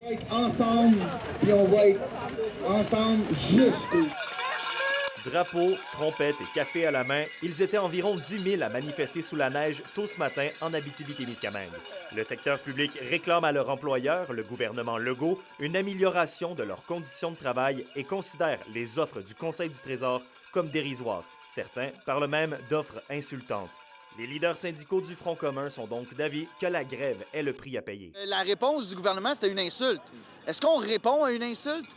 On va être ensemble, puis on va être ensemble jusqu'au... Drapeaux, trompettes et café à la main, ils étaient environ 10 000 à manifester sous la neige tôt ce matin en Abitibi-Témiscamingue. Le secteur public réclame à leur employeur, le gouvernement Legault, une amélioration de leurs conditions de travail et considère les offres du Conseil du Trésor comme dérisoires. Certains parlent même d'offres insultantes. Les leaders syndicaux du Front commun sont donc d'avis que la grève est le prix à payer. La réponse du gouvernement, c'était une insulte. Est-ce qu'on répond à une insulte?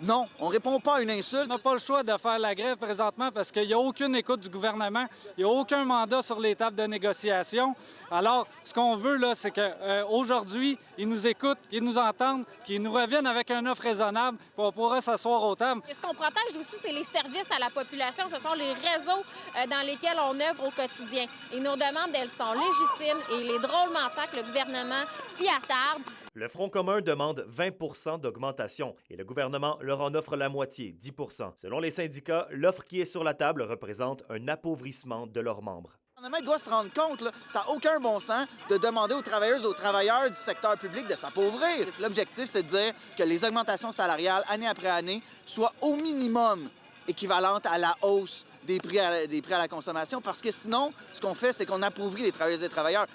Non, on répond pas à une insulte. On n'a pas le choix de faire la grève présentement parce qu'il n'y a aucune écoute du gouvernement, il n'y a aucun mandat sur les tables de négociation. Alors, ce qu'on veut, là, c'est qu'aujourd'hui, ils nous écoutent, qu'ils nous entendent, qu'ils nous reviennent avec une offre raisonnable, qu'on pourra s'asseoir aux tables. Ce qu'on protège aussi, c'est les services à la population. Ce sont les réseaux dans lesquels on œuvre au quotidien. Et nos demandes, elles sont légitimes et il est drôlement temps que le gouvernement s'y attarde. Le Front commun demande 20 d'augmentation et le gouvernement leur en offre la moitié, 10 Selon les syndicats, l'offre qui est sur la table représente un appauvrissement de leurs membres. Le gouvernement doit se rendre compte, là, ça n'a aucun bon sens de demander aux travailleuses et aux travailleurs du secteur public de s'appauvrir. L'objectif, c'est de dire que les augmentations salariales, année après année, soient au minimum équivalentes à la hausse des prix à la consommation, parce que sinon, ce qu'on fait, c'est qu'on appauvrit les travailleuses et les travailleurs.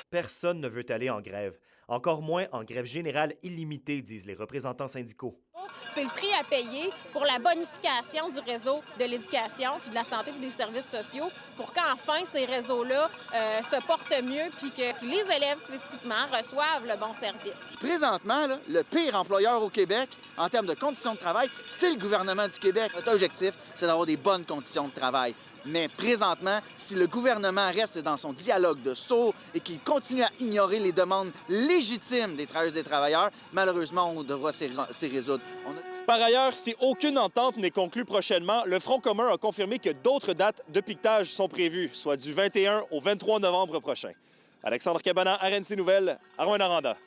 Personne ne veut aller en grève, encore moins en grève générale illimitée, disent les représentants syndicaux. C'est le prix à payer pour la bonification du réseau de l'éducation, puis de la santé et des services sociaux, pour qu'enfin ces réseaux-là se portent mieux, puis que les élèves spécifiquement reçoivent le bon service. Présentement, là, le pire employeur au Québec, en termes de conditions de travail, c'est le gouvernement du Québec. Notre objectif, c'est d'avoir des bonnes conditions de travail. Mais présentement, si le gouvernement reste dans son dialogue de sourds et qu'il continue à ignorer les demandes légitimes des travailleuses et des travailleurs, malheureusement, on devra s'y résoudre. Par ailleurs, si aucune entente n'est conclue prochainement, le Front commun a confirmé que d'autres dates de piquetage sont prévues, soit du 21 au 23 novembre prochain. Alexandre Cabana, RNC Nouvelles, à Rouyn-Noranda.